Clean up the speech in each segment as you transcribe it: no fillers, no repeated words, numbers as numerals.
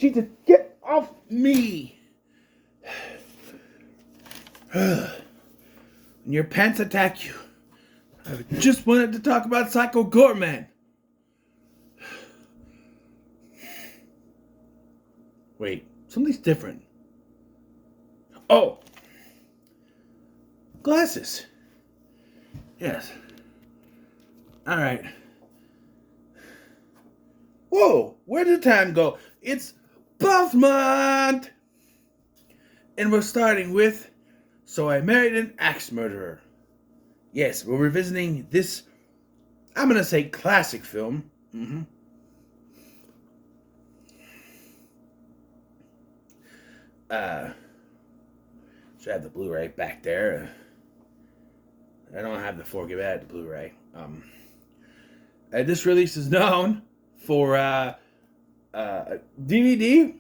Jesus, get off me! When your pants attack you. I just wanted to talk about Psycho Goreman. Wait, something's different. Oh! Glasses. Yes. Alright. Whoa, where did time go? It's Buff Month! And we're starting with So I Married an Axe Murderer. Yes, we're revisiting this, I'm gonna say, classic film. Should have the Blu-ray back there. I don't have the 4GB, I had the Blu-ray. This release is known for a DVD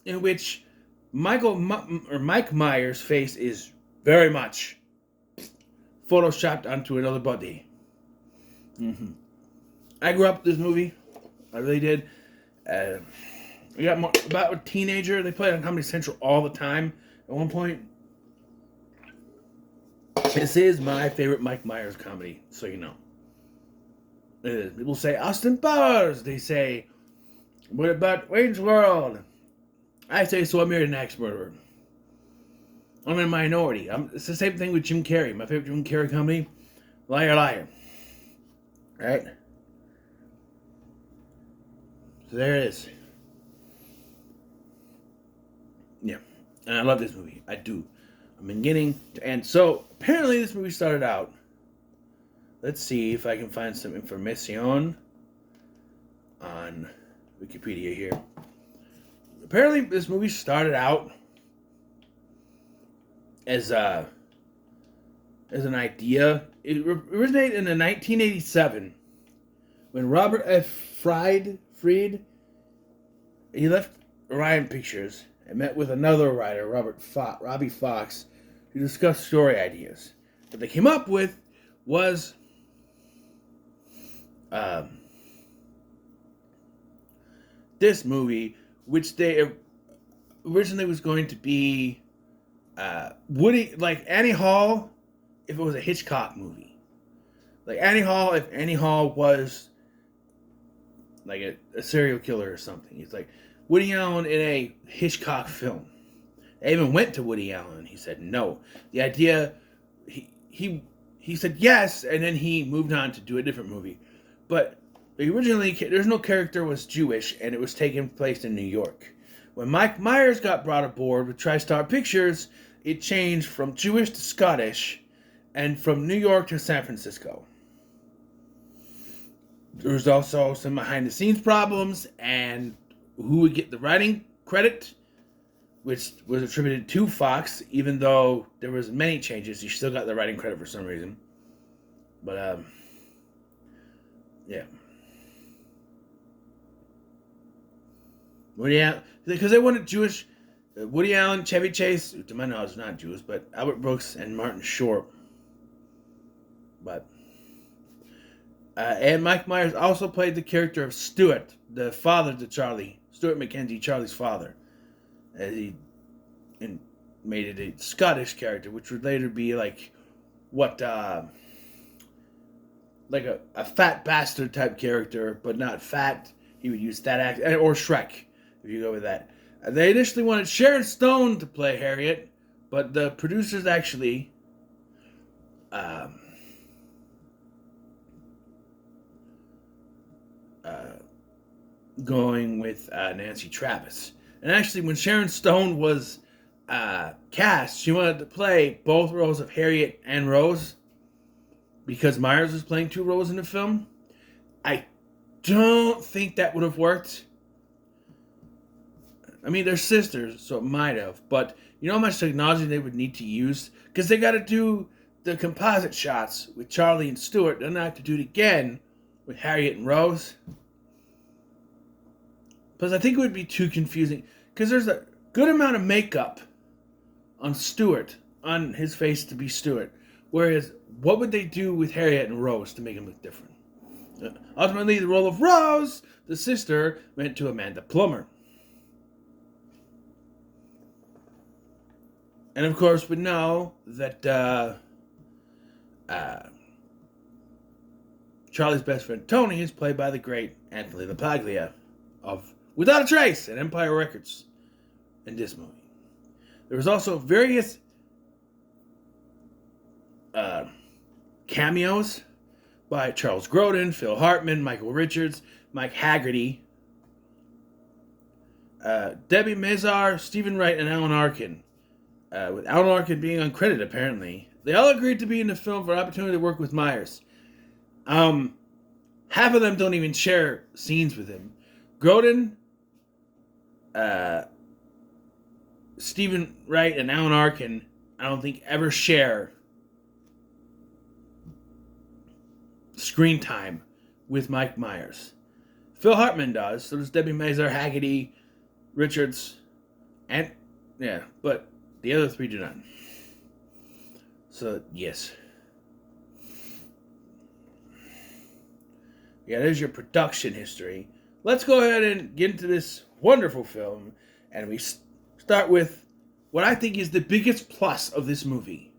in which Mike Myers' face is very much photoshopped onto another body. I grew up with this movie. I really did. We got more, about a teenager. They played on Comedy Central all the time. At one point, this is my favorite Mike Myers comedy, so you know. People say Austin Powers. They say, what about Wayne's World? I say So I Married an Axe Murderer. I'm in a minority. It's the same thing with Jim Carrey. My favorite Jim Carrey comedy, Liar Liar. Right? So there it is. Yeah. And I love this movie. I do. From beginning to end. So, apparently this movie started out. Let's see if I can find some information on Wikipedia here. Apparently this movie started out as an idea. It originated in 1987 when Robert F. Fried, he left Orion Pictures and met with another writer, Robbie Fox, to discuss story ideas. What they came up with was this movie, which they originally was going to be like Annie Hall, if it was a Hitchcock movie. Like Annie Hall, if Annie Hall was like a serial killer or something. It's like Woody Allen in a Hitchcock film. I even went to Woody Allen. He said no. The idea, he said yes, and then he moved on to do a different movie. But originally, the original character was Jewish, and it was taking place in New York. When Mike Myers got brought aboard with TriStar Pictures, it changed from Jewish to Scottish, and from New York to San Francisco. There was also some behind-the-scenes problems, and who would get the writing credit, which was attributed to Fox, even though there was many changes. He still got the writing credit for some reason. But, yeah. Woody Allen, because they wanted Jewish, Woody Allen, Chevy Chase, to my knowledge, not Jews, but Albert Brooks and Martin Short. But, and Mike Myers also played the character of Stuart, the father to Charlie, Stuart McKenzie, Charlie's father. He made it a Scottish character, which would later be like what, like a fat bastard type character, but not fat. He would use that act, or Shrek, if you go with that. They initially wanted Sharon Stone to play Harriet, but the producers actually going with Nancy Travis. And actually, when Sharon Stone was cast, she wanted to play both roles of Harriet and Rose, because Myers was playing two roles in the film. I don't think that would have worked. I mean, they're sisters, so it might have. But you know how much technology they would need to use? Because they got to do the composite shots with Charlie and Stuart. Then they have to do it again with Harriet and Rose. Plus, I think it would be too confusing. Because there's a good amount of makeup on Stuart, on his face to be Stuart. Whereas, what would they do with Harriet and Rose to make him look different? Ultimately, the role of Rose, the sister, went to Amanda Plummer. And of course, we know that uh, Charlie's best friend Tony is played by the great Anthony LaPaglia of Without a Trace and Empire Records in this movie. There was also various cameos by Charles Grodin, Phil Hartman, Michael Richards, Mike Haggerty, Debbie Mazar, Stephen Wright, and Alan Arkin. With Alan Arkin being uncredited, apparently. They all agreed to be in the film for an opportunity to work with Myers. Half of them don't even share scenes with him. Grodin, Stephen Wright, and Alan Arkin, I don't think ever share screen time with Mike Myers. Phil Hartman does. So does Debbie Mazar, Haggerty, Richards, and but the other three do not. So yes. Yeah, there's your production history. Let's go ahead and get into this wonderful film, and we start with what I think is the biggest plus of this movie: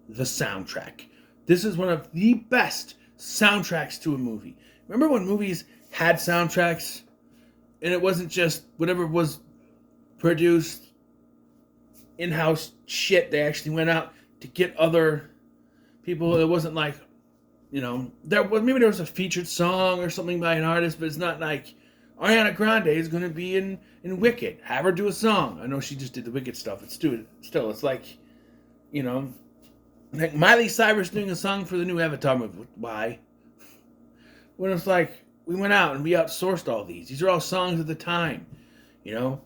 the soundtrack. This is one of the best soundtracks to a movie. Remember when movies had soundtracks and it wasn't just whatever was produced in-house shit? They actually went out to get other people. It wasn't like, there was a featured song or something by an artist, but it's not like Ariana Grande is going to be in Wicked. Have her do a song. I know she just did the Wicked stuff. It's like, like Miley Cyrus doing a song for the new Avatar movie. Why? When it's like, we went out and we outsourced all these. These are all songs of the time, and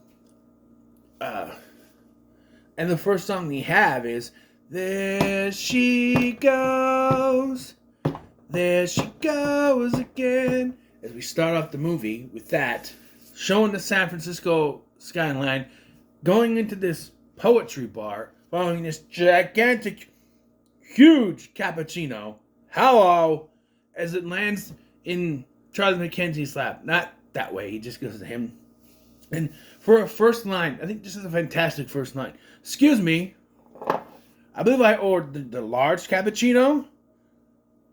the first song we have is There She Goes. There she goes again. As we start off the movie with that, showing the San Francisco skyline, going into this poetry bar, following this gigantic, huge cappuccino. Hello, as it lands in Charlie McKenzie's lap. Not that way, he just goes to him. And for a first line, I think this is a fantastic first line. Excuse me, I believe I ordered the large cappuccino.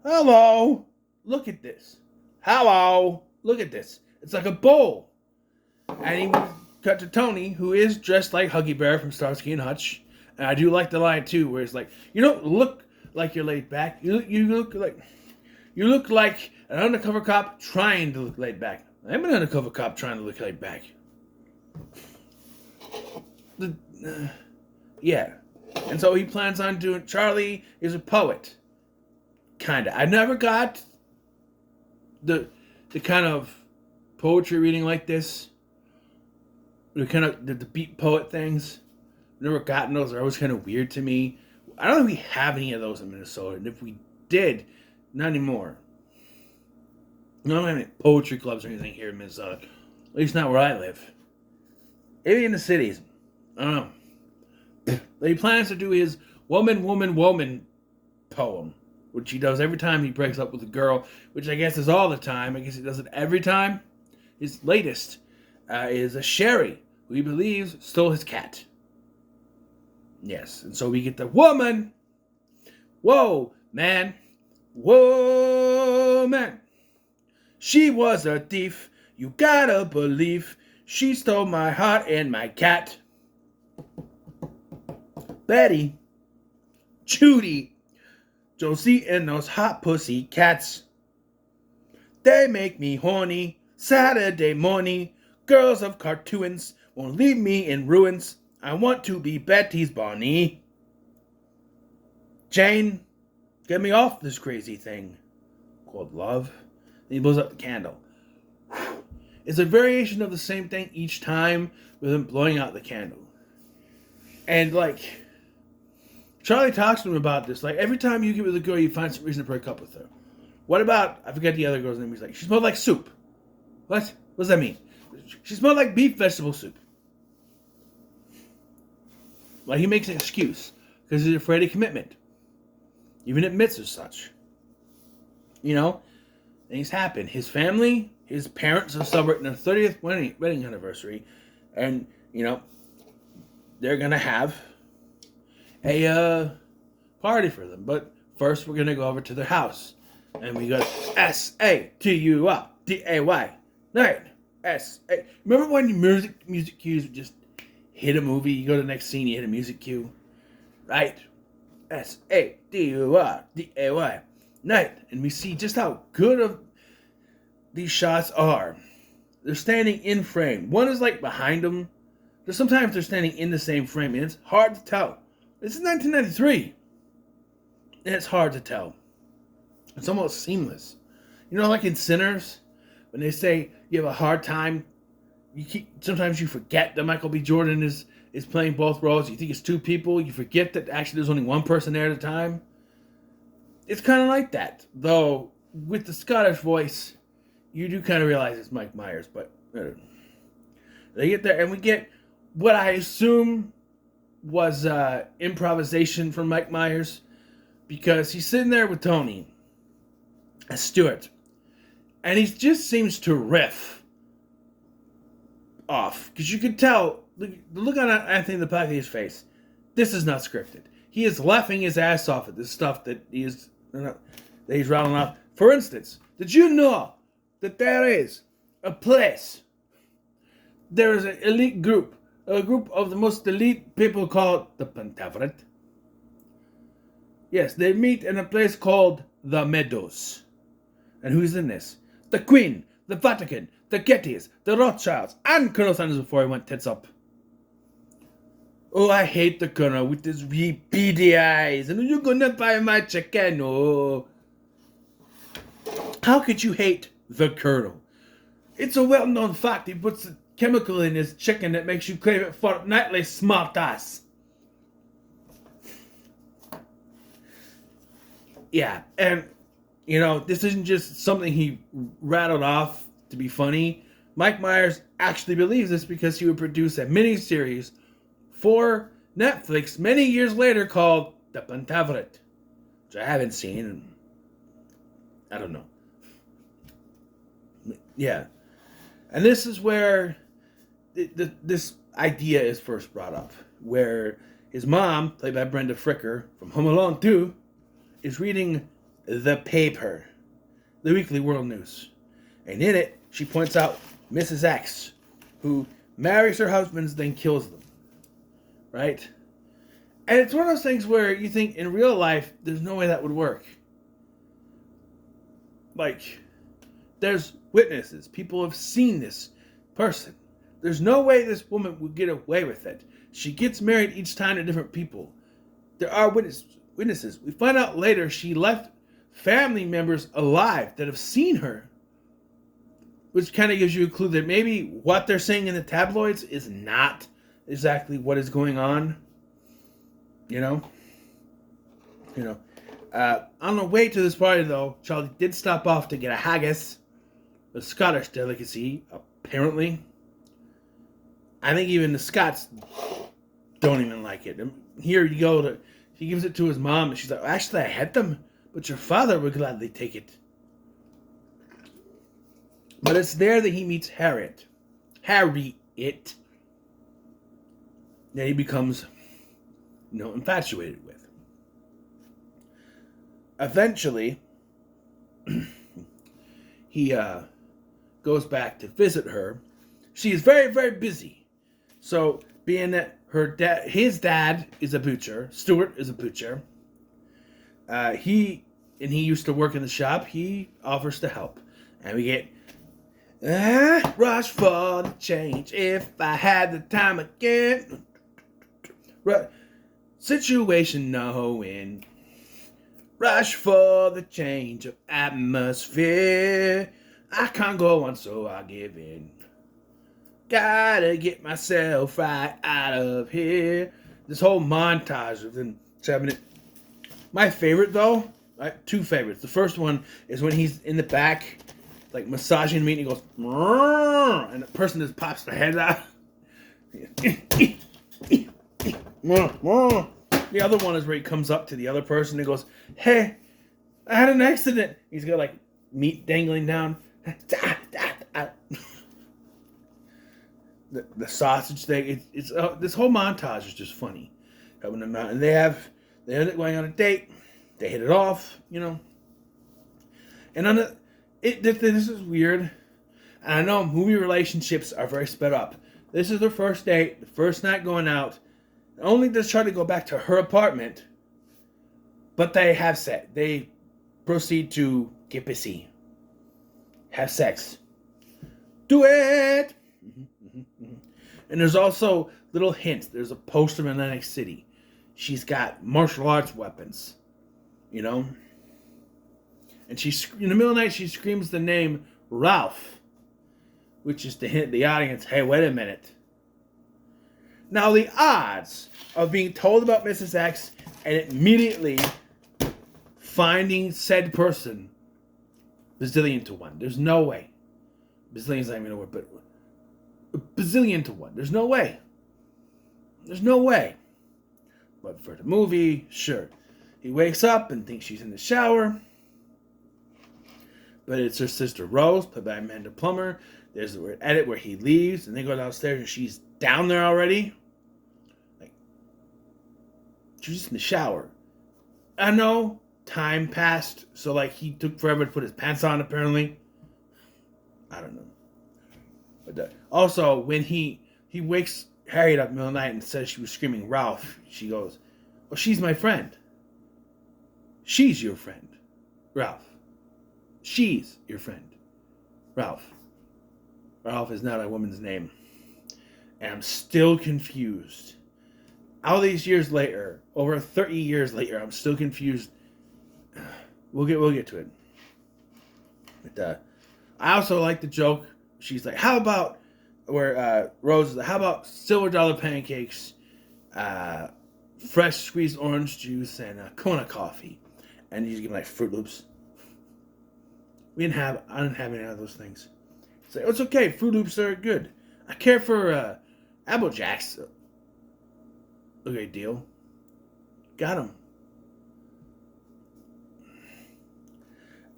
Hello, look at this. Hello, look at this. It's like a bowl. And he cut to Tony, who is dressed like Huggy Bear from Starsky and Hutch. And I do like the line too, where it's like, you don't look like you're laid back. You look like an undercover cop trying to look laid back. I'm an undercover cop trying to look laid back. Yeah. And so he plans on doing... Charlie is a poet. Kinda. I never got the kind of poetry reading like this. The kind of the beat poet things. Never gotten those. They're always kind of weird to me. I don't think we have any of those in Minnesota. And if we did, not anymore. We don't have any poetry clubs or anything here in Minnesota. At least not where I live. Maybe in the cities. I don't know. But he plans to do his woman, woman, woman poem, which he does every time he breaks up with a girl, which I guess is all the time. I guess he does it every time. His latest is a Sherry, who he believes stole his cat. Yes, and so we get the woman. Whoa, man. Woman. She was a thief. You gotta believe. She stole my heart and my cat. Betty, Judy, Josie, and those hot pussy cats. They make me horny. Saturday morning. Girls of cartoons won't leave me in ruins. I want to be Betty's Bonnie. Jane, get me off this crazy thing called love. Then he blows up the candle. It's a variation of the same thing each time with him blowing out the candle. And like, Charlie talks to him about this. Like, every time you get with a girl, you find some reason to break up with her. What about, I forget the other girl's name. He's like, she smelled like soup. What? What does that mean? She smelled like beef vegetable soup. Like, he makes an excuse because he's afraid of commitment. Even admits as such. Things happen. His family, his parents are celebrating their 30th wedding anniversary. And, they're going to have a party for them. But first, we're gonna go over to their house, and we go Saturday night. S-A. Remember when music cues would just hit a movie? You go to the next scene, you hit a music cue, right? Saturday night, and we see just how good of these shots are. They're standing in frame. One is like behind them. Sometimes they're standing in the same frame, and it's hard to tell. This is 1993, and it's hard to tell. It's almost seamless. You know, like in Sinners, when they say you have a hard time, sometimes you forget that Michael B. Jordan is playing both roles. You think it's two people. You forget that actually there's only one person there at a time. It's kind of like that, though. With the Scottish voice, you do kind of realize it's Mike Myers, but they get there, and we get what I assume was improvisation from Mike Myers, because he's sitting there with Tony as Stuart, and he just seems to riff off, because you can tell the look on Anthony Papakia's face. This is not scripted. He is laughing his ass off at this stuff that he's rattling off. For instance, did you know that there is a place? There is an elite group, a group of the most elite people called the Pentaverate. Yes, they meet in a place called the Meadows. And who's in this? The Queen, the Vatican, the Gettys, the Rothschilds, and Colonel Sanders before he went tits up. Oh, I hate the Colonel with his wee beady eyes. And you're gonna buy my chicken, oh. How could you hate the Colonel? It's a well-known fact. He puts a chemical in his chicken that makes you crave it fortnightly, smartass. Yeah, and, you know, this isn't just something he rattled off to be funny. Mike Myers actually believes this because he would produce a miniseries for Netflix many years later called The Pentaverate, which I haven't seen, and I don't know. Yeah. And this is where this idea is first brought up, where his mom, played by Brenda Fricker from Home Alone 2, is reading the paper, the Weekly World News. And in it, she points out Mrs. X, who marries her husbands, then kills them. Right? And it's one of those things where you think in real life, there's no way that would work. Like, there's witnesses. People have seen this person. There's no way this woman would get away with it. She gets married each time to different people. There are witnesses. We find out later she left family members alive that have seen her, which kind of gives you a clue that maybe what they're saying in the tabloids is not exactly what is going on. You know? On the way to this party, though, Charlie did stop off to get a haggis, a Scottish delicacy, apparently. I think even the Scots don't even like it. Here you go, he gives it to his mom, and she's like, actually, I had them, but your father would gladly take it. But it's there that he meets Harriet. That he becomes, infatuated with. Eventually, he goes back to visit her. She is very, very busy. So, being that his dad is a butcher, Stuart is a butcher, he used to work in the shop, he offers to help. And we get, rush for the change if I had the time again. Situation knowing. Rush for the change of atmosphere. I can't go on, so I give in. Gotta get myself right out of here. This whole montage of them having it. My favorite, though, two favorites. The first one is when he's in the back, like massaging meat, and he goes, and the person just pops their head out. The other one is where he comes up to the other person and goes, hey, I had an accident. He's got like meat dangling down. The sausage thing. It's this whole montage is just funny. helping them out, and they end up going on a date. They hit it off, And this is weird. And I know movie relationships are very sped up. This is their first date, the first night going out. Only to try to go back to her apartment, but they have sex. They proceed to get busy, have sex, do it. And there's also little hints. There's a poster in Atlantic City. She's got martial arts weapons, And she's in the middle of the night. She screams the name Ralph, which is to hint the audience, hey, wait a minute. Now, the odds of being told about Mrs. X and immediately finding said person, bazillion to one. There's no way. Bazillion's not even a word, but a bazillion to one. There's no way. There's no way. But for the movie, sure. He wakes up and thinks she's in the shower. But it's her sister Rose, played by Amanda Plummer. There's the edit where he leaves, and they go downstairs, and she's down there already. Like, she's just in the shower. I know time passed, so like he took forever to put his pants on. Apparently, I don't know. But also, when he wakes Harriet up in the middle of the night and says she was screaming Ralph, she goes, "Well, she's my friend. She's your friend, Ralph. She's your friend, Ralph." Ralph is not a woman's name. And I'm still confused. All these years later, over 30 years later, I'm still confused. We'll get to it. But I also like the joke. She's like, how about, where Rose is like, how about silver dollar pancakes, fresh squeezed orange juice, and Kona coffee. And you just give me like Fruit Loops. I didn't have any of those things. It's like, oh, it's okay. Fruit Loops are good. I care for Apple Jacks. Okay, deal. Got him.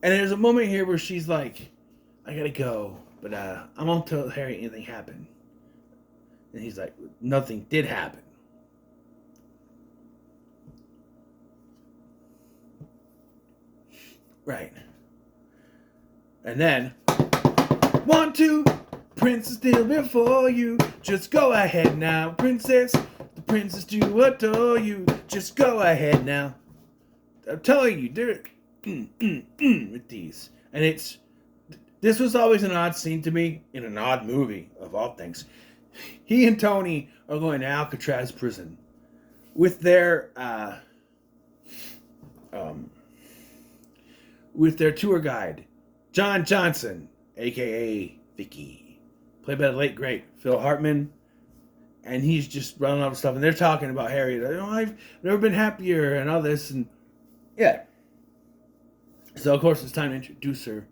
And there's a moment here where she's like, I gotta go, but I won't tell Harry anything happened. And he's like, nothing did happen. Right. And then, 1, 2, Prince is still before you. Just go ahead now, princess. The princess do adore you. Just go ahead now. I'm telling you, they're with these. And this was always an odd scene to me in an odd movie, of all things. He and Tony are going to Alcatraz prison with their tour guide, John Johnson, a.k.a. Vicky, played by the late, great Phil Hartman. And he's just running out of stuff. And they're talking about Harry. I've never been happier and all this. And yeah. So, of course, it's time to introduce her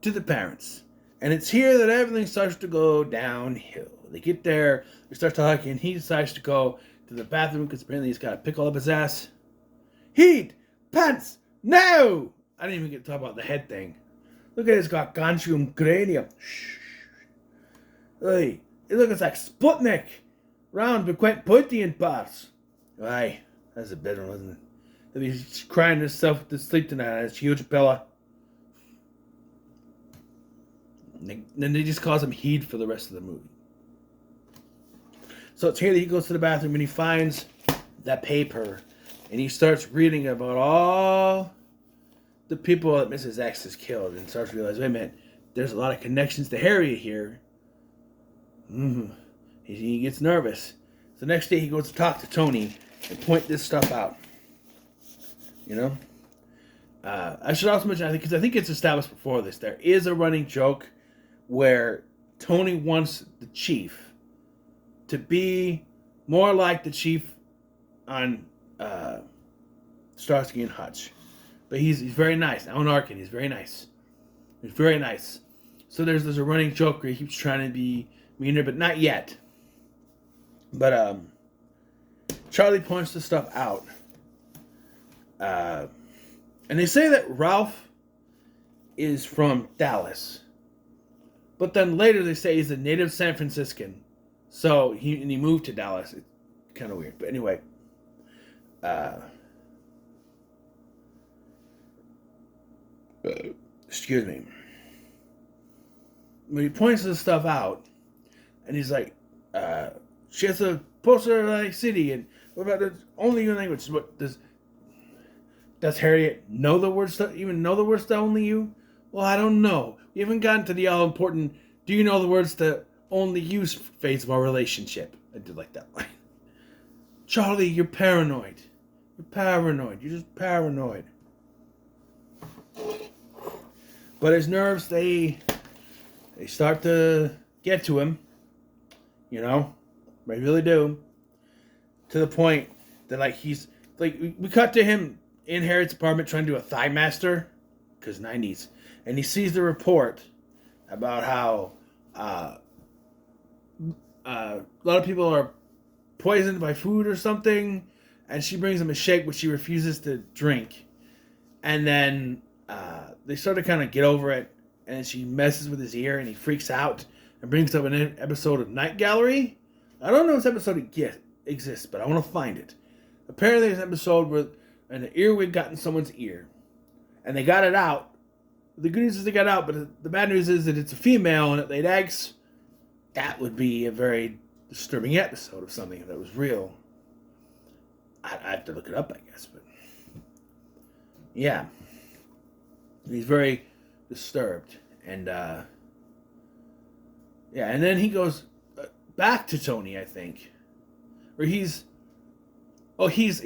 to the parents. And it's here that everything starts to go downhill. They get there, they start talking, and he decides to go to the bathroom because apparently he's got a pickle up his ass. Heat! Pants! No! I didn't even get to talk about the head thing. Look at his gargantuan cranium. Shh. Hey, it looks like Sputnik. Round but quite pointy in parts. Aye, that's a better one, wasn't it? He's crying himself to sleep tonight on his huge pillow. Then they just calls him Heed for the rest of the movie. So it's here that he goes to the bathroom and he finds that paper. And he starts reading about all the people that Mrs. X has killed. And starts to realize, wait a minute, there's a lot of connections to Harriet here. He gets nervous. So the next day he goes to talk to Tony and point this stuff out. You know? I should also mention, because I think it's established before this, there is a running joke where Tony wants the chief to be more like the chief on Starsky and Hutch. But he's very nice. Alan Arkin, he's very nice. He's very nice. So there's a running joke where he keeps trying to be meaner, but not yet. But Charlie points this stuff out. And they say that Ralph is from Dallas. But then later they say he's a native San Franciscan. So he moved to Dallas. It's kind of weird. But anyway. excuse me. When he points this stuff out, and he's like, she has a poster like city, and what about the only you language? What does Harriet know the words to even know the words to only you? Well, I don't know. We haven't gotten to the all important do you know the words to only you phase of our relationship. I did like that line. Charlie, you're paranoid. You're paranoid. You're just paranoid. But his nerves, they start to get to him. You know? They really do. To the point that, like, he's... Like, we cut to him in Harriet's apartment trying to do a thigh master. Because 90s. And he sees the report about how a lot of people are poisoned by food or something. And she brings him a shake, which he refuses to drink. And then they sort of kind of get over it. And she messes with his ear and he freaks out and brings up an episode of Night Gallery. I don't know if this episode exists, but I want to find it. Apparently there's an episode where an earwig got in someone's ear. And they got it out. The good news is they got it out, but the bad news is that it's a female and it laid eggs. That would be a very disturbing episode of something that was real. I have to look it up, I guess, but yeah. He's very disturbed. And yeah, and then he goes back to Tony, I think. Or he's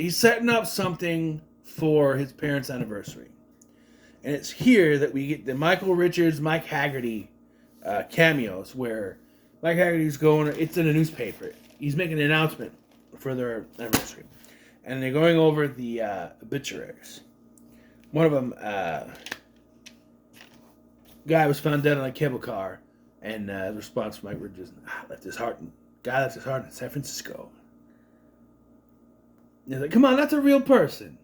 setting up something for his parents' anniversary. And it's here that we get the Michael Richards, Mike Haggerty cameos, where Mike Haggerty's going, it's in a newspaper. He's making an announcement for their anniversary. And they're going over the obituaries. One of them, guy was found dead on a cable car. And the response from Mike Richards, guy left his heart in San Francisco. And he's like, come on, that's a real person.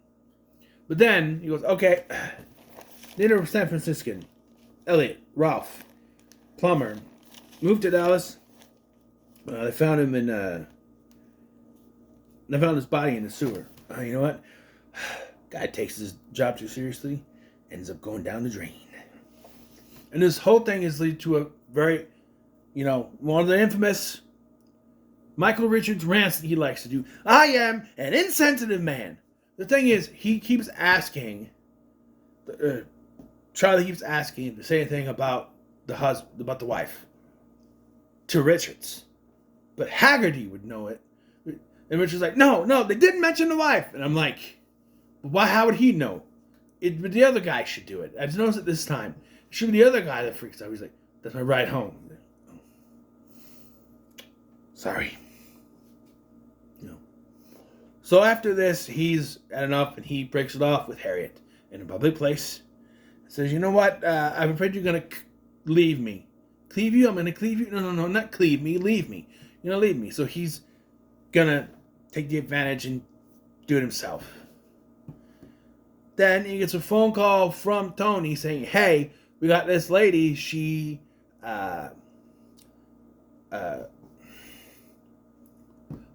But then he goes, okay, native of San Franciscan, Elliot, Ralph, plumber, moved to Dallas. They found him they found his body in the sewer. You know what? Guy takes his job too seriously, ends up going down the drain. And this whole thing is lead to a very, one of the infamous Michael Richards rants that he likes to do. I am an insensitive man. The thing is, he keeps asking, Charlie keeps asking to say anything about about the wife to Richards. But Haggerty would know it. And Richards like, no, they didn't mention the wife. And I'm like, how would he know? The other guy should do it. I just noticed it this time. It should be the other guy that freaks out. He's like, that's my ride home. Sorry. So after this, he's had enough and he breaks it off with Harriet in a public place. Says, you know what? I'm afraid you're going to leave me. Cleave you? I'm going to cleave you? No, not cleave me. Leave me. You're going to leave me. So he's going to take the advantage and do it himself. Then he gets a phone call from Tony saying, hey, we got this lady. She,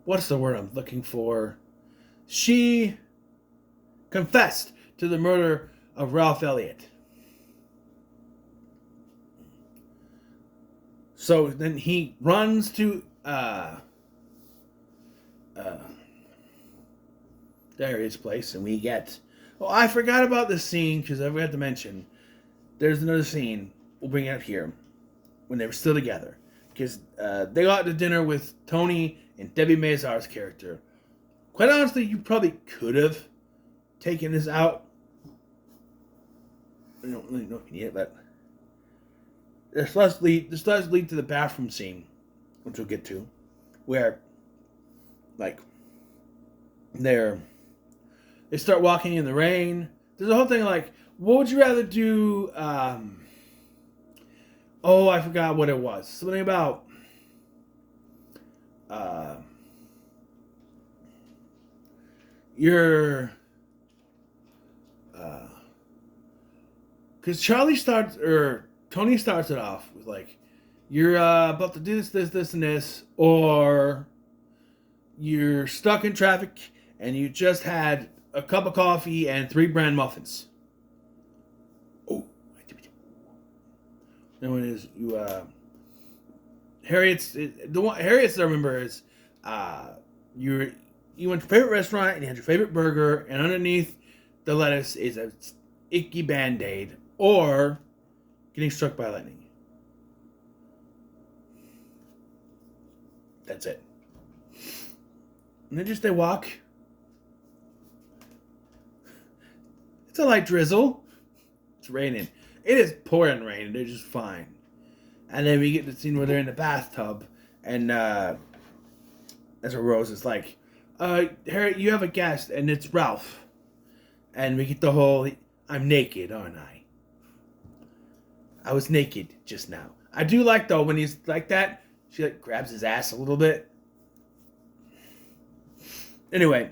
what's the word I'm looking for? She confessed to the murder of Ralph Elliott. So then he runs to Darius' place, and we get... Oh, I forgot about this scene, because I forgot to mention. There's another scene. We'll bring it up here. When they were still together. Because they got to dinner with Tony and Debbie Mazar's character. Quite honestly, you probably could have taken this out. I don't really know if you need it, but... This does lead to the bathroom scene, which we'll get to, where, like, they start walking in the rain. There's a whole thing like, what would you rather do? I forgot what it was. Something about because Tony starts it off with like, you're about to do this, and this, or you're stuck in traffic and you just had a cup of coffee and 3 bran muffins. Oh, then what is you? Harriet's I remember is you went to your favorite restaurant and you had your favorite burger, and underneath the lettuce is a icky Band-Aid, or getting struck by lightning. That's it. And then just they walk. It's a light drizzle. It's raining. It is pouring rain. They're just fine. And then we get the scene where they're in the bathtub, and that's where Rose is like, Harry, you have a guest, and it's Ralph. And we get the whole, I'm naked, aren't I? I was naked just now. I do like, though, when he's like that, she like grabs his ass a little bit. Anyway,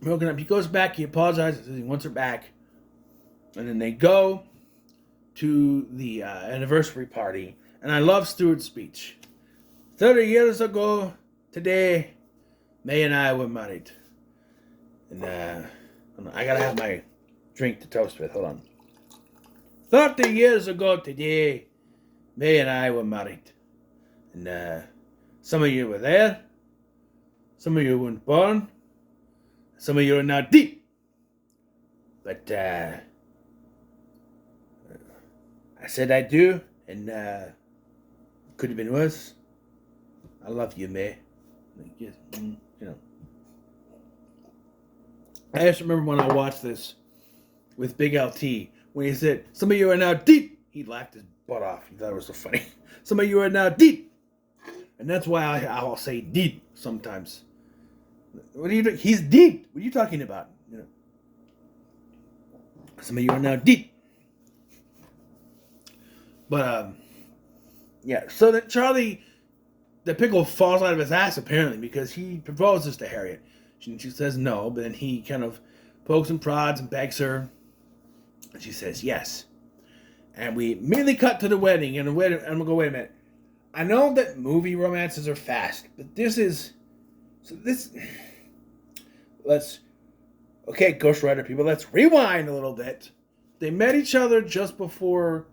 broken up. He goes back, he apologizes, he wants her back. And then they go to the anniversary party. And I love Stewart's speech. 30 years ago today, May and I were married. And I gotta have my drink to toast with. Hold on. 30 years ago today, May and I were married. And some of you were there. Some of you weren't born. Some of you are now deep. But I said I do, and could have been worse. I love you, May. Yes, you know. I just remember when I watched this with Big LT, when he said, some of you are now deep. He laughed his butt off. He thought it was so funny. Some of you are now deep. And that's why I'll say deep sometimes. What are you doing? He's deep. What are you talking about? You know. Some of you are now deep. But, yeah. So that Charlie, the pickle falls out of his ass, apparently, because he proposes to Harriet. She says no, but then he kind of pokes and prods and begs her. And she says yes. And we immediately cut to the wedding. And I'm going to go, wait a minute. I know that movie romances are fast, but this is... Okay, Ghost Rider people, let's rewind a little bit. They met each other just before...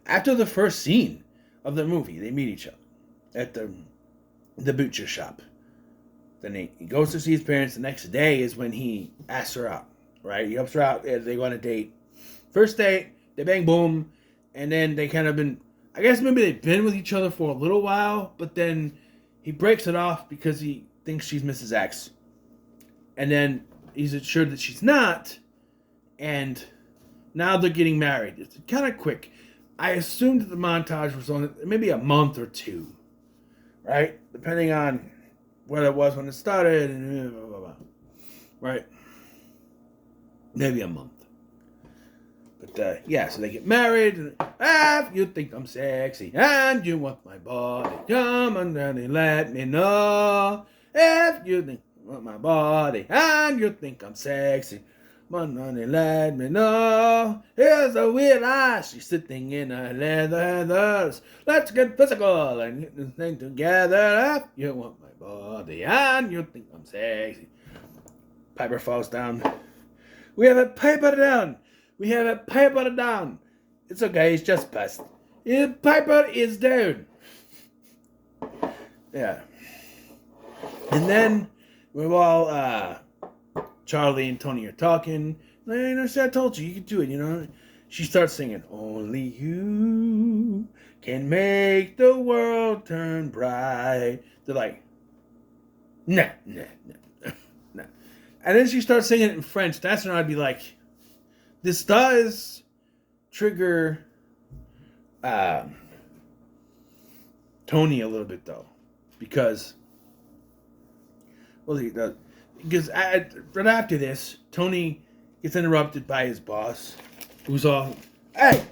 after the first scene of the movie, they meet each other at the butcher shop. Then he goes to see his parents. The next day is when he asks her out, right? He helps her out. They go on a date. First date, they bang, boom. And then they kind of been, I guess maybe they've been with each other for a little while, but then he breaks it off because he thinks she's Mrs. X. And then he's assured that she's not. And now they're getting married. It's kind of quick. I assumed that the montage was on maybe a month or two, right? Depending on what it was when it started, and blah, blah, blah. Right? Maybe a month. But, yeah, so they get married, and if you think I'm sexy, and you want my body, come on down and let me know. If you think you want my body, and you think I'm sexy, come on and let me know. Here's a weird eye, she's sitting in her leathers. Let's get physical and get this thing together. If you want my body, and you think I'm sexy. Piper falls down. We have it Piper down. We have it Piper down. It's okay, it's just past. Piper is down. Yeah. And then we're all, Charlie and Tony are talking. You know, I told you, you could do it, you know. She starts singing, only you can make the world turn bright. They're like, nah. And then she starts singing it in French. That's when I'd be like, this does trigger Tony a little bit, though. Because, well, because right after this, Tony gets interrupted by his boss, who's all, hey!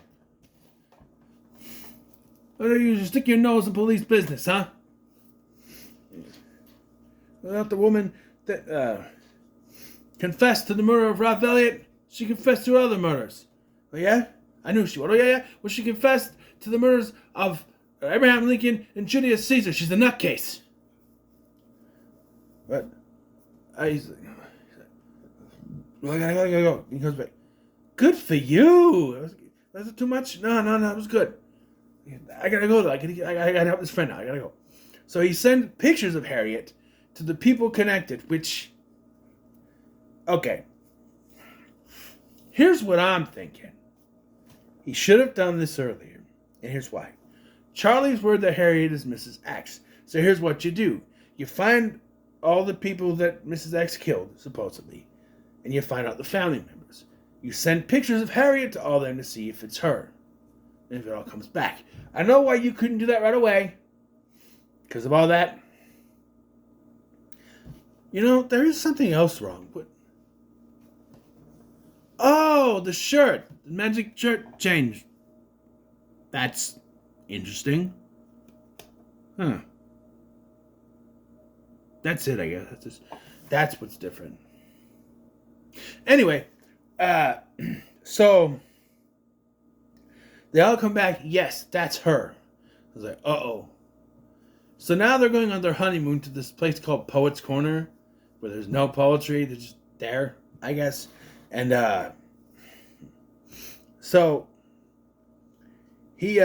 Why don't you stick your nose in police business, huh? Without the woman that confessed to the murder of Ralph Elliott, she confessed to other murders. Oh, yeah? I knew she would. Oh, yeah? Well, she confessed to the murders of Abraham Lincoln and Julius Caesar. She's a nutcase. What? He's like, well, I gotta go. He comes back. Good for you. Was it too much? No, it was good. I gotta go though. I gotta help this friend out. I gotta go. So he sent pictures of Harriet to the people connected, which, okay. Here's what I'm thinking. He should have done this earlier, and here's why. Charlie's word that Harriet is Mrs. X. So here's what you do. You find all the people that Mrs. X killed, supposedly, and you find out the family members. You send pictures of Harriet to all of them to see if it's her, and if it all comes back. I know why you couldn't do that right away, because of all that. You know, there is something else wrong. But oh, the shirt. The magic shirt changed. That's interesting. Huh. That's it, I guess. That's what's different. Anyway, so they all come back. Yes, that's her. I was like, uh-oh. So now they're going on their honeymoon to this place called Poets Corner, where there's no poetry. They're just there, I guess. And so he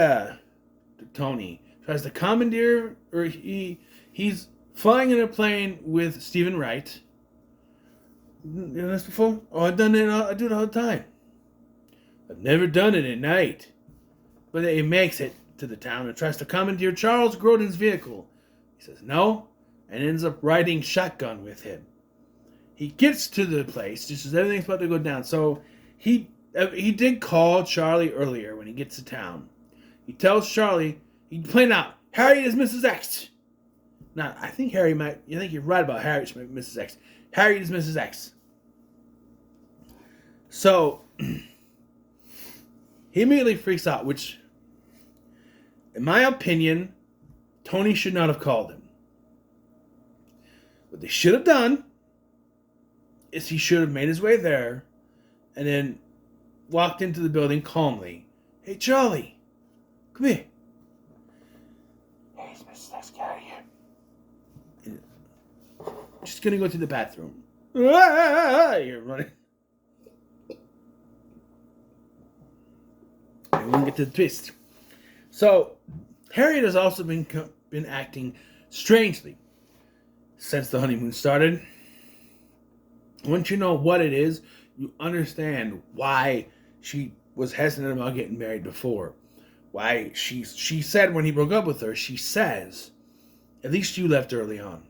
Tony tries to commandeer, or he's flying in a plane with Stephen Wright. You know this before? Oh, I've done it. I do it all the time. I've never done it at night. But he makes it to the town and tries to commandeer Charles Grodin's vehicle. He says no, and ends up riding shotgun with him. He gets to the place just as everything's about to go down. So he did call Charlie earlier when he gets to town. He tells Charlie, he plain out, Harriet is Mrs. X. Now, I think Harry might, you think you're right about Harriet is Mrs. X. Harriet is Mrs. X. So, he immediately freaks out, which, in my opinion, Tony should not have called him. What they should have done is he should have made his way there and then walked into the building calmly. Hey, Charlie, come here. Hey, it's Mrs. X, get out of here. And just gonna go to the bathroom. You're running. And we'll get to the twist. So, Harriet has also been acting strangely since the honeymoon started. Once you know what it is, you understand why she was hesitant about getting married before. Why she said when he broke up with her, she says, at least you left early on.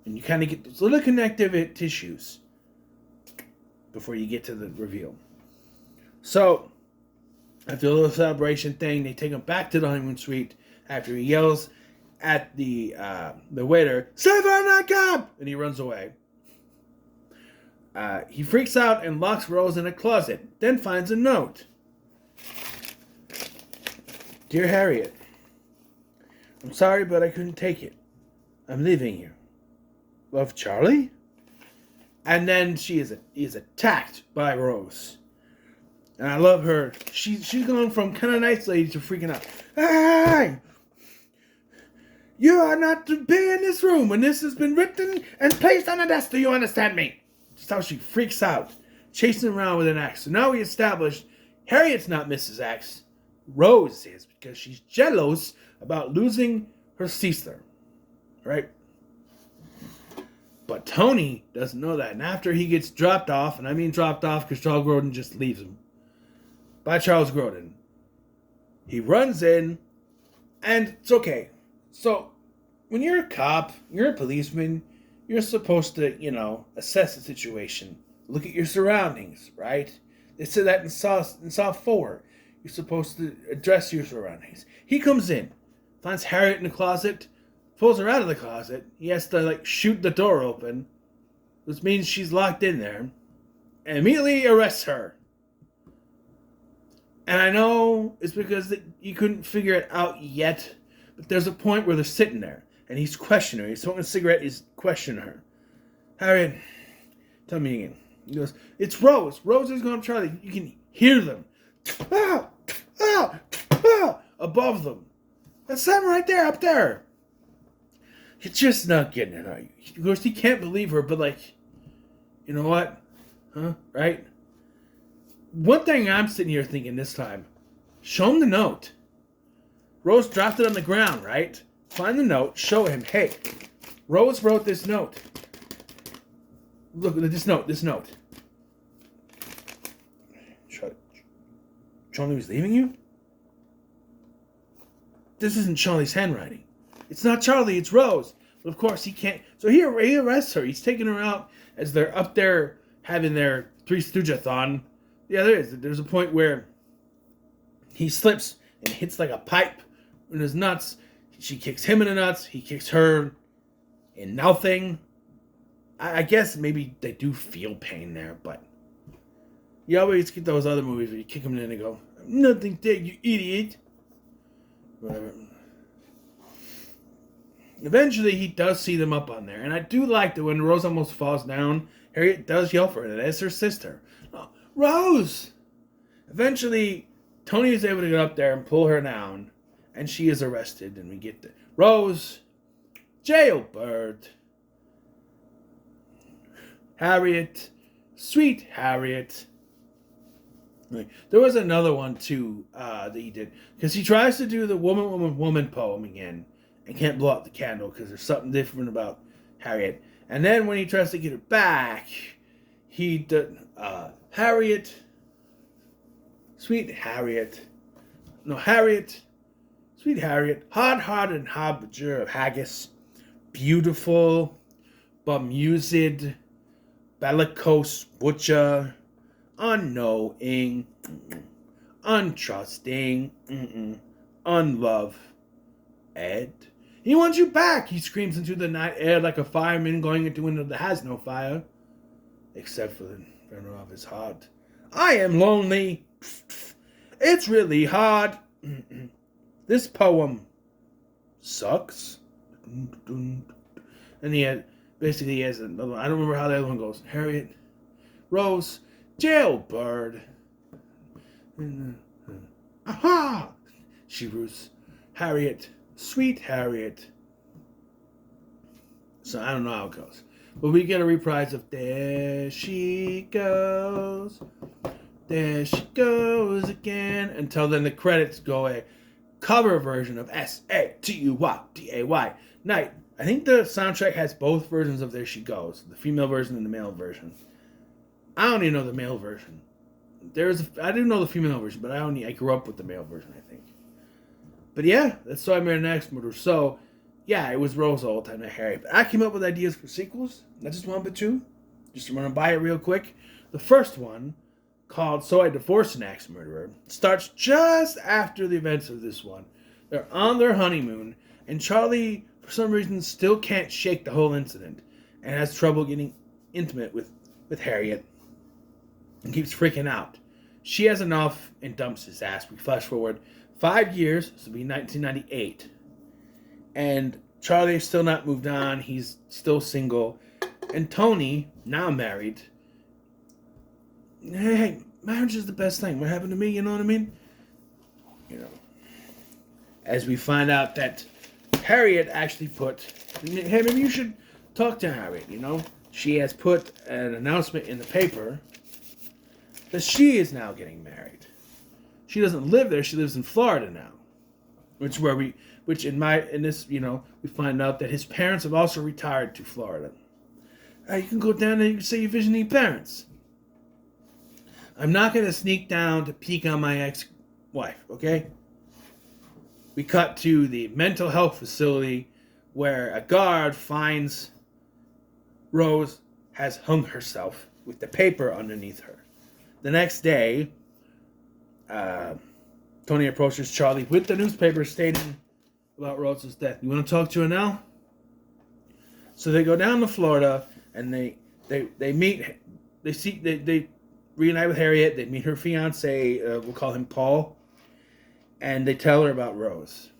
And you kind of get those little connective tissues before you get to the reveal. So, after a little celebration thing, they take him back to the honeymoon suite after he yells at the waiter, Savannah, and he runs away. He freaks out and locks Rose in a closet, then finds a note. Dear Harriet, I'm sorry, but I couldn't take it. I'm leaving you. Love, Charlie? And then she is attacked by Rose. And I love her. She's going from kind of nice lady to freaking out. Hey! You are not to be in this room when this has been written and placed on a desk. Do you understand me? Just how she freaks out, chasing around with an axe. So now we established Harriet's not Mrs. X. Rose is, because she's jealous about losing her sister. Right? But Tony doesn't know that. And after he gets dropped off, and I mean dropped off because Charles Grodin just leaves him, by Charles Grodin, he runs in, and it's okay. So, when you're a cop, you're a policeman, you're supposed to, assess the situation. Look at your surroundings, right? They said that in Saw 4. You're supposed to address your surroundings. He comes in, finds Harriet in the closet, pulls her out of the closet. He has to, shoot the door open, which means she's locked in there, and immediately arrests her. And I know it's because you couldn't figure it out yet, but there's a point where they're sitting there, and he's questioning her. He's smoking a cigarette, he's questioning her. Harriet, tell me again. He goes, it's Rose. Rose is going to Charlie. You can hear them. Ah, ah, ah, above them. That's them right there, up there. You're just not getting it, are you? Of course, he can't believe her, but like, you know what? Huh? Right? One thing I'm sitting here thinking this time, show him the note. Rose dropped it on the ground, right? Find the note, show him, hey, Rose wrote this note. Look at this note. Charlie was leaving you? This isn't Charlie's handwriting. It's not Charlie, it's Rose. But of course, he can't. So he arrests her. He's taking her out as they're up there having their Three Stooge-a-thon. Yeah, there is. There's a point where he slips and hits like a pipe in his nuts. She kicks him in the nuts. He kicks her in nothing. I guess maybe they do feel pain there, but you always get those other movies where you kick them in and they go, nothing did, you idiot. Whatever. Eventually, he does see them up on there, and I do like that when Rose almost falls down, Harriet does yell for her. That's her sister. Oh, Rose! Eventually, Tony is able to get up there and pull her down, and she is arrested, and we get the Rose, jailbird, Harriet, sweet Harriet. There was another one too that he did, because he tries to do the woman poem again and can't blow out the candle because there's something different about Harriet. And then when he tries to get her back, he does Harriet, sweet Harriet, no Harriet, sweet Harriet, hard-hearted harbinger of haggis, beautiful, bemused, bellicose butcher, unknowing, untrusting, unlove, Ed. He wants you back, he screams into the night air like a fireman going into a window that has no fire, except for the inferno of his heart. I am lonely. It's really hard. This poem sucks. And he has another one. I don't remember how the other one goes. Harriet, Rose, jailbird. Aha! She roos. Harriet, sweet Harriet. So I don't know how it goes. But we get a reprise of There She Goes. There she goes again. Until then the credits go a cover version of S-A-T-U-Y-D-A-Y. Night. I think the soundtrack has both versions of There She Goes. The female version and the male version. I don't even know the male version. I didn't know the female version, but I grew up with the male version, I think. But yeah, that's So I Married an Axe Murderer. So, yeah, it was Rose all the time, not Harry. But I came up with ideas for sequels. Not just one, but two. Just to run by it real quick. The first one, called So I Divorced an Axe Murderer, starts just after the events of this one. They're on their honeymoon, and Charlie, for some reason, still can't shake the whole incident, and has trouble getting intimate with Harriet, and keeps freaking out. She has enough and dumps his ass. We flash forward 5 years, so it'll be 1998. And Charlie is still not moved on. He's still single. And Tony, now married. Hey, marriage is the best thing. What happened to me, you know what I mean? You know. As we find out that Harriet actually hey, maybe you should talk to Harriet, you know? She has put an announcement in the paper that she is now getting married. She doesn't live there. She lives in Florida now. We find out that his parents have also retired to Florida. You can go down there and you can say you're visiting your parents. I'm not going to sneak down to peek on my ex-wife, okay? We cut to the mental health facility where a guard finds Rose has hung herself with the paper underneath her. The next day, Tony approaches Charlie with the newspaper stating about Rose's death. You want to talk to her now? So they go down to Florida and they meet. They reunite with Harriet. They meet her fiance. We'll call him Paul, and they tell her about Rose.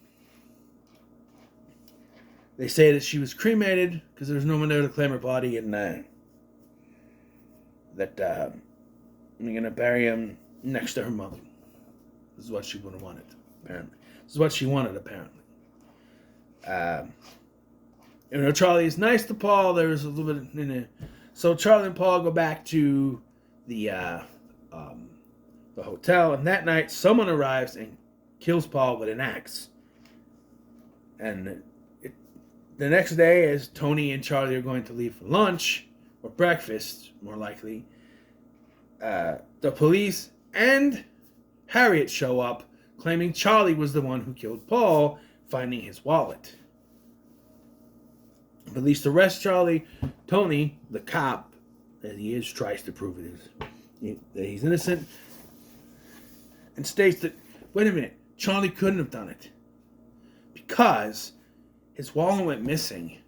They say that she was cremated because there was no one there to claim her body, and that they're gonna bury him next to her mother. This is what she would have wanted, apparently. This is what she wanted, apparently. You know, Charlie is nice to Paul. There's a little bit in it. So Charlie and Paul go back to the hotel, and that night someone arrives and kills Paul with an axe. And the next day, as Tony and Charlie are going to leave for lunch or breakfast, more likely, the police and Harriet show up, claiming Charlie was the one who killed Paul, finding his wallet. Police arrest Charlie. Tony, the cop, as he is, tries to prove that he's innocent, and states that, wait a minute, Charlie couldn't have done it because his wallet went missing.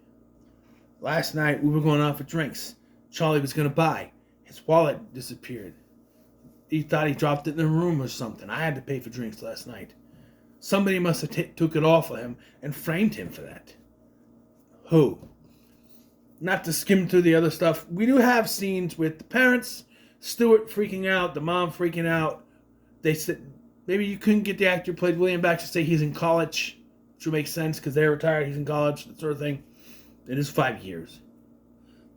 Last night we were going out for drinks. Charlie was going to buy. His wallet disappeared. He thought he dropped it in the room or something. I had to pay for drinks last night. Somebody must have took it off of him and framed him for that. Who? Not to skim through the other stuff. We do have scenes with the parents, Stuart freaking out, the mom freaking out. They said maybe you couldn't get the actor who played William back to say he's in college, which would make sense because they're retired, he's in college, that sort of thing. It is 5 years.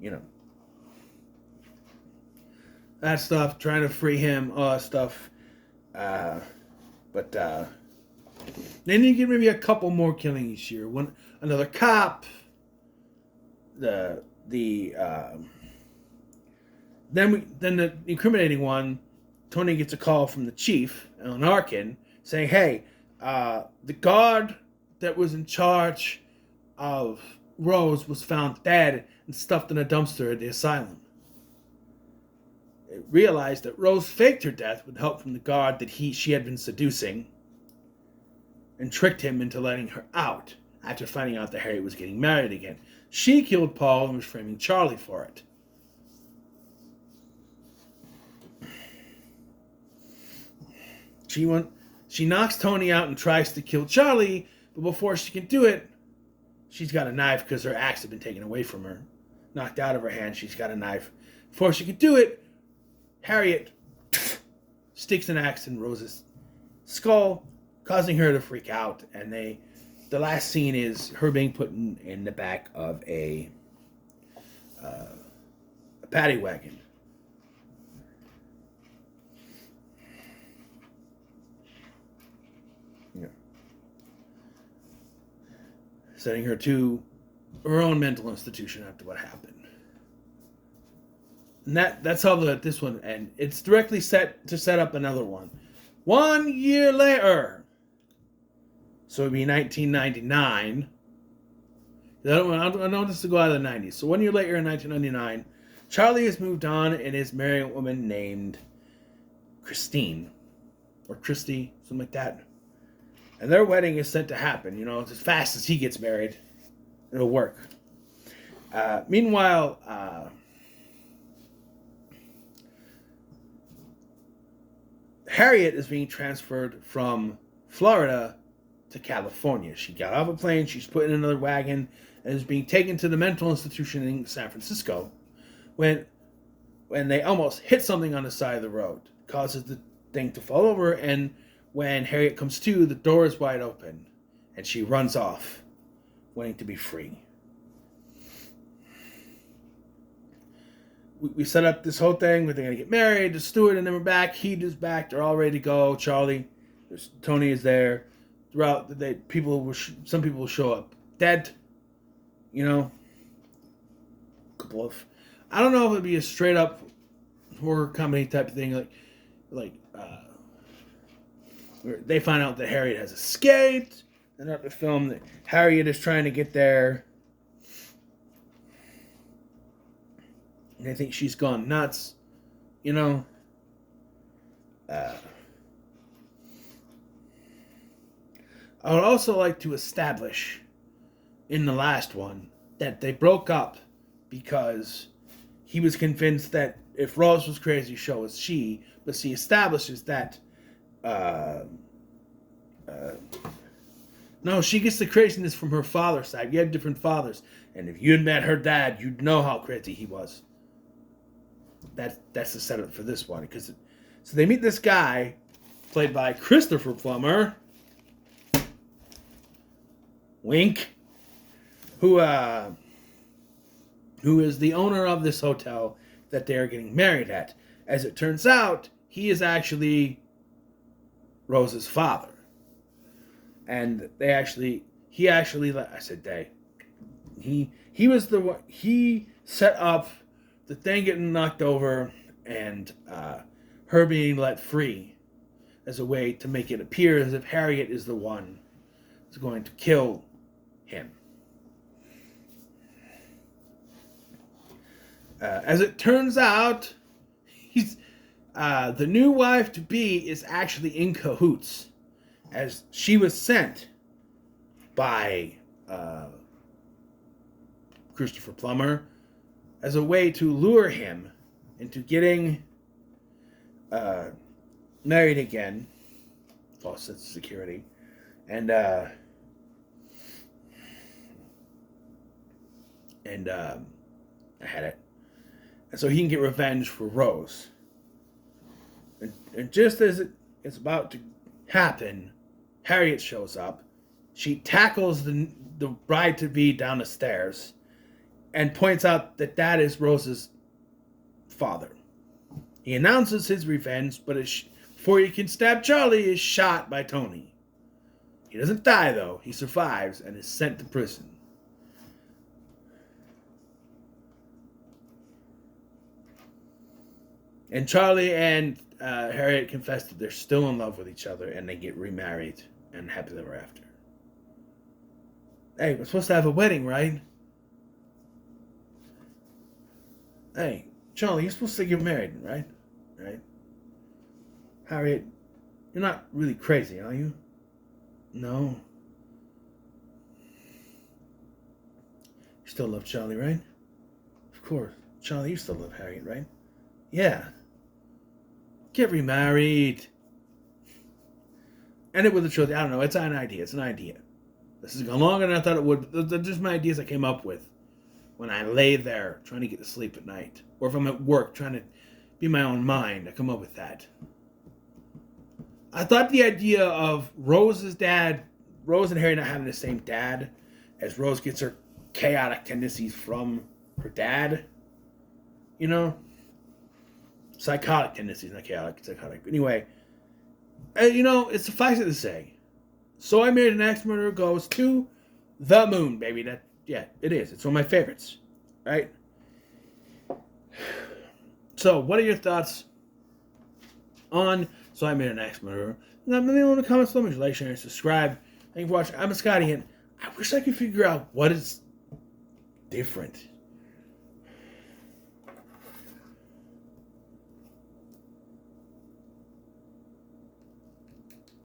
You know. That stuff, trying to free him, stuff. But then you get maybe a couple more killings each year. Another cop. Then the incriminating one, Tony gets a call from the chief, Alan Arkin, saying, hey, the guard that was in charge of Rose was found dead and stuffed in a dumpster at the asylum. It realized that Rose faked her death with help from the guard that she had been seducing and tricked him into letting her out after finding out that Harry was getting married again. She killed Paul and was framing Charlie for it. She knocks Tony out and tries to kill Charlie, but before she can do it, she's got a knife because her axe had been taken away from her. Knocked out of her hand, she's got a knife. Before she can do it, Harriet sticks an axe in Rose's skull, causing her to freak out, and the last scene is her being put in the back of a paddy wagon. Yeah. Sending her to her own mental institution after what happened. And that's how this one ends. It's directly set to set up another one. 1 year later. So it'd be 1999. I don't want this to go out of the 90s. So 1 year later in 1999, Charlie has moved on and is marrying a woman named Christine. Or Christy, something like that. And their wedding is set to happen. You know, as fast as he gets married, it'll work. Meanwhile, Harriet is being transferred from Florida to California. She got off a plane, she's put in another wagon, and is being taken to the mental institution in San Francisco when they almost hit something on the side of the road. Causes the thing to fall over, and when Harriet comes to, the door is wide open, and she runs off, wanting to be free. We set up this whole thing where they're going to get married to Stuart, and then we're back. Heat is back. They're all ready to go. Charlie, Tony is there. Throughout the day, some people will show up dead. You know, I don't know if it'd be a straight up horror comedy type of thing, where they find out that Harriet has escaped, and at the film that Harriet is trying to get there, and they think she's gone nuts. You know, I would also like to establish in the last one that they broke up because he was convinced that if Rose was crazy, so was she. But she establishes that no, she gets the craziness from her father's side. You had different fathers, and if you had met her dad, you'd know how crazy he was. That's the setup for this one, so they meet this guy played by Christopher Plummer. Wink. who is the owner of this hotel that they are getting married at. As it turns out, he is actually Rose's father. And he actually, I said they. He was the one, he set up the thing getting knocked over and her being let free as a way to make it appear as if Harriet is the one who's going to kill him. As it turns out, he's the new wife to be is actually in cahoots, as she was sent by Christopher Plummer as a way to lure him into getting married again, false sense of security, and I had it. And so he can get revenge for Rose. And just as it's about to happen, Harriet shows up. She tackles the bride-to-be down the stairs and points out that that is Rose's father. He announces his revenge, but before he can stab Charlie, is shot by Tony. He doesn't die, though. He survives and is sent to prison. And Charlie and Harriet confess that they're still in love with each other, and they get remarried and happily ever after. Hey, we're supposed to have a wedding, right? Hey, Charlie, you're supposed to get married, right? Right? Harriet, you're not really crazy, are you? No. You still love Charlie, right? Of course. Charlie, you still love Harriet, right? Yeah. Get remarried. End it with a trilogy. I don't know. It's an idea. It's an idea. This has gone longer than I thought it would. They're just my ideas I came up with when I lay there trying to get to sleep at night. Or if I'm at work trying to be my own mind. I come up with that. I thought the idea of Rose's dad, Rose and Harry not having the same dad, as Rose gets her chaotic tendencies from her dad. You know? Psychotic tendencies, not chaotic, psychotic. Anyway, it's suffice it to say. So I Married an Axe Murderer goes to the moon, baby. It is. It's one of my favorites, right? So, what are your thoughts on So I Married an Axe Murderer? Let me know in the comments below. Like, share, and subscribe. Thank you for watching. I'm Scotty, and I wish I could figure out what is different